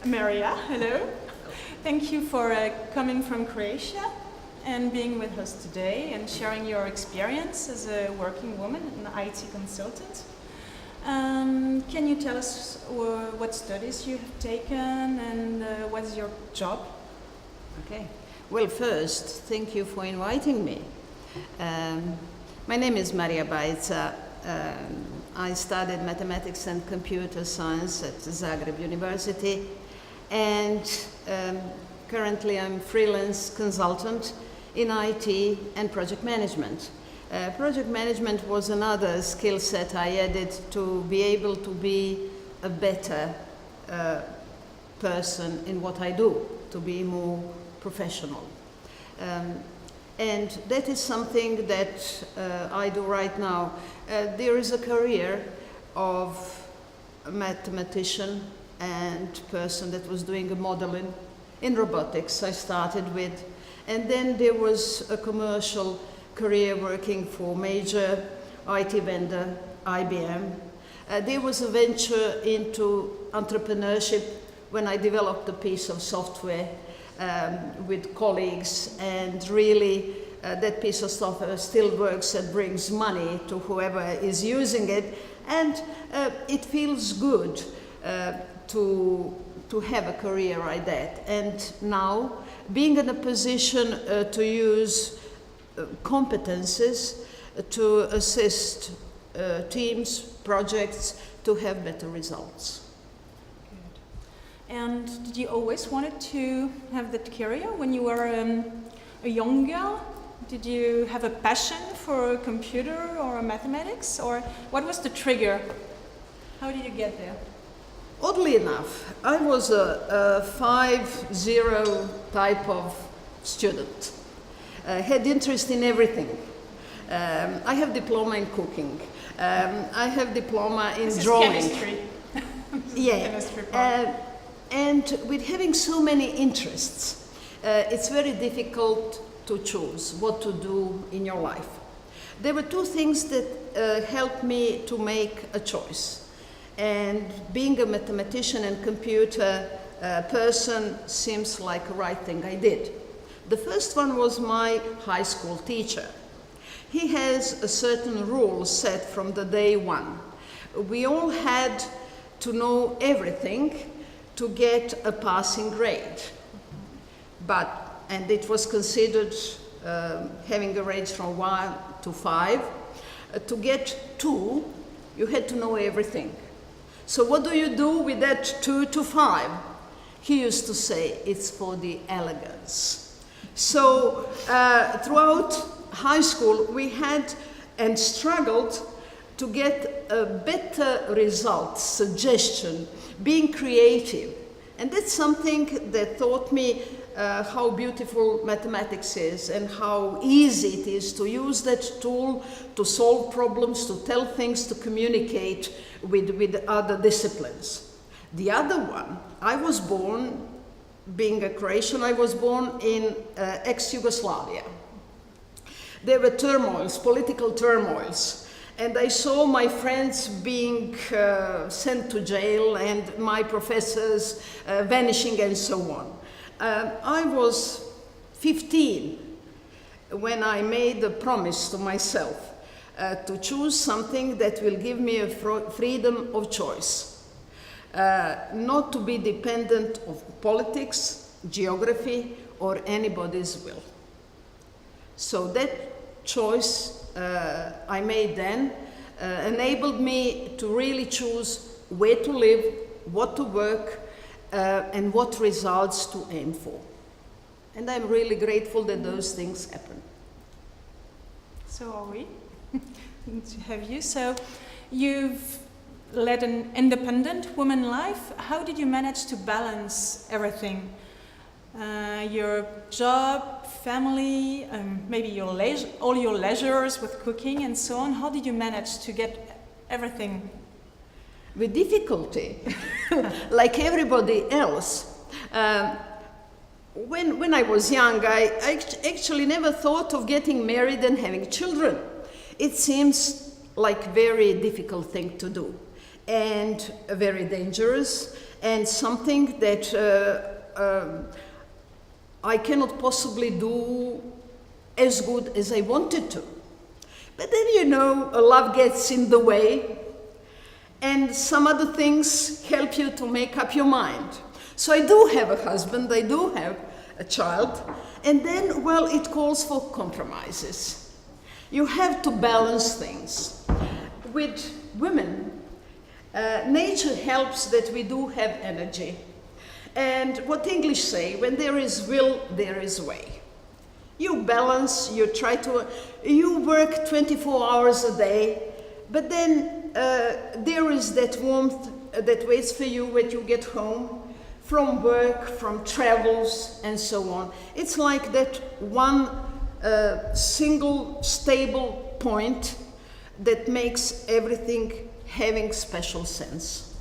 Marija, hello. Thank you for coming from Croatia and being with us today and sharing your experience as a working woman, an IT consultant. Can you tell us what studies you have taken and what is your job? Okay. Well, first, thank you for inviting me. My name is Marija Bajica. I studied mathematics and computer science at Zagreb University, and currently I'm freelance consultant in IT and project management. Project management was another skill set I added to be able to be a better person in what I do, to be more professional. And that is something that I do right now. There is a career of a mathematician and person that was doing a modeling in robotics I started with. And then there was a commercial career working for major IT vendor, IBM. There was a venture into entrepreneurship when I developed a piece of software with colleagues, and really that piece of software still works and brings money to whoever is using it, and it feels good to have a career like that. And now, being in a position to use competences to assist teams, projects to have better results. And did you always wanted to have that career when you were a young girl? Did you have a passion for a computer or mathematics, or what was the trigger? How did you get there? Oddly enough, I was a 5-0 type of student. Had interest in everything. I have diploma in cooking. I have diploma in drawing. Chemistry. Yeah. Chemistry part. And with having so many interests, it's very difficult to choose what to do in your life. There were two things that helped me to make a choice. And being a mathematician and computer person seems like the right thing I did. The first one was my high school teacher. He has a certain rule set from the day one. We all had to know everything to get a passing grade. And it was considered having a range from 1 to 5. To get 2, you had to know everything. So what do you do with that 2 to 5? He used to say, it's for the elegance. So throughout high school, we had and struggled to get a better result, suggestion, being creative. And that's something that taught me how beautiful mathematics is and how easy it is to use that tool to solve problems, to tell things, to communicate with other disciplines. The other one, I was born, being a Croatian, I was born in ex-Yugoslavia. There were turmoils, political turmoils, and I saw my friends being sent to jail and my professors vanishing and so on. I was 15 when I made a promise to myself to choose something that will give me a freedom of choice, not to be dependent of politics, geography, or anybody's will. So that choice I made then enabled me to really choose where to live, what to work, and what results to aim for. And I'm really grateful that those things happen. So are we. To have you. So you've led an independent woman life. How did you manage to balance everything? Your job, family, maybe your all your leisures with cooking and so on. How did you manage to get everything? With difficulty, like everybody else. When I was young, I actually never thought of getting married and having children. It seems like a very difficult thing to do, and very dangerous, and something that I cannot possibly do as good as I wanted to. But then, you know, love gets in the way, and some other things help you to make up your mind. So I do have a husband, I do have a child, and then, well, it calls for compromises. You have to balance things. With women, nature helps that we do have energy. And what English say, when there is will, there is way. You balance, you work 24 hours a day, but then there is that warmth that waits for you when you get home, from work, from travels, and so on. It's like that one single stable point that makes everything having special sense.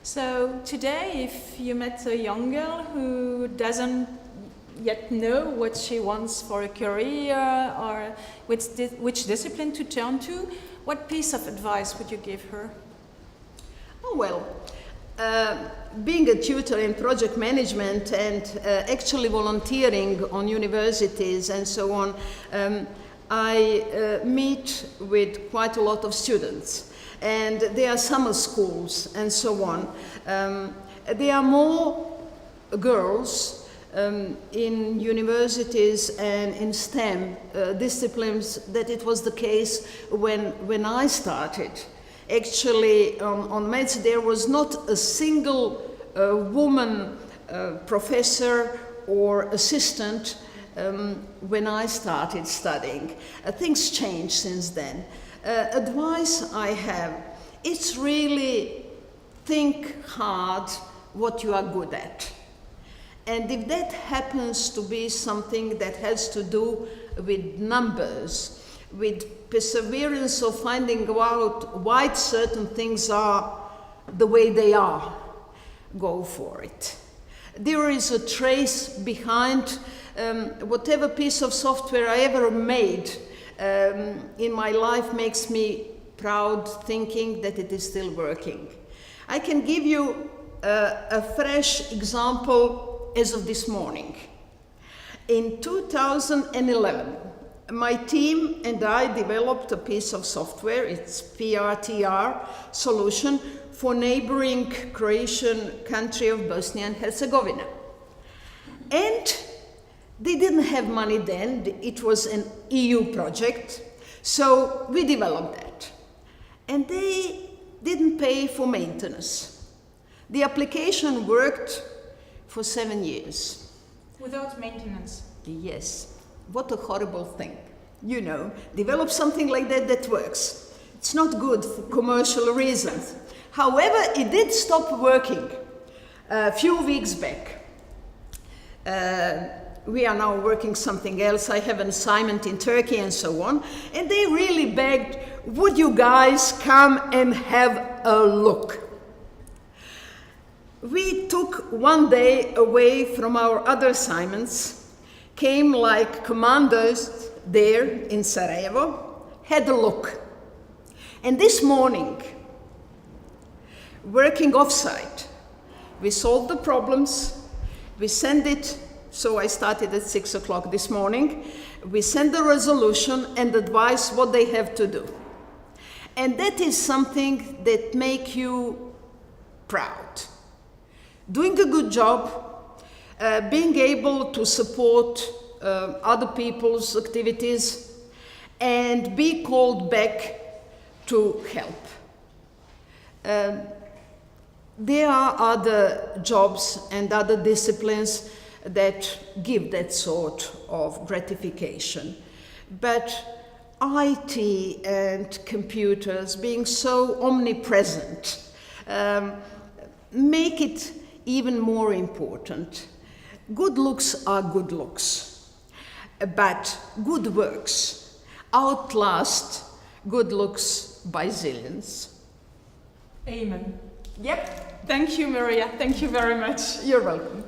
So today, if you met a young girl who doesn't yet know what she wants for a career or which discipline to turn to, what piece of advice would you give her? Oh, well, being a tutor in project management and actually volunteering on universities and so on, I meet with quite a lot of students. And there are summer schools and so on. There are more girls in universities and in STEM disciplines that it was the case when I started. Actually, on Meds there was not a single woman professor or assistant when I started studying. Things changed since then. Advice I have, it's really think hard what you are good at. And if that happens to be something that has to do with numbers, with perseverance of finding out why certain things are the way they are, go for it. There is a trace behind whatever piece of software I ever made in my life makes me proud thinking that it is still working. I can give you a fresh example as of this morning. In 2011, my team and I developed a piece of software, it's PRTR solution for neighboring Croatian country of Bosnia and Herzegovina. And they didn't have money then, it was an EU project, so we developed that. And they didn't pay for maintenance. The application worked for 7 years. Without maintenance? Yes. What a horrible thing. You know, develop something like that works. It's not good for commercial reasons. However, it did stop working a few weeks back. We are now working something else. I have an assignment in Turkey and so on. And they really begged, would you guys come and have a look? We took one day away from our other assignments, came like commandos there in Sarajevo, had a look. And this morning, working off-site, we solved the problems, we sent it. So I started at 6 o'clock this morning. We send the resolution and advise what they have to do. And that is something that makes you proud. Doing a good job, being able to support other people's activities, and be called back to help. There are other jobs and other disciplines that give that sort of gratification. But IT and computers being so omnipresent make it even more important. Good looks are good looks, but good works outlast good looks by zillions. Amen. Yep. Thank you, Marija. Thank you very much. You're welcome.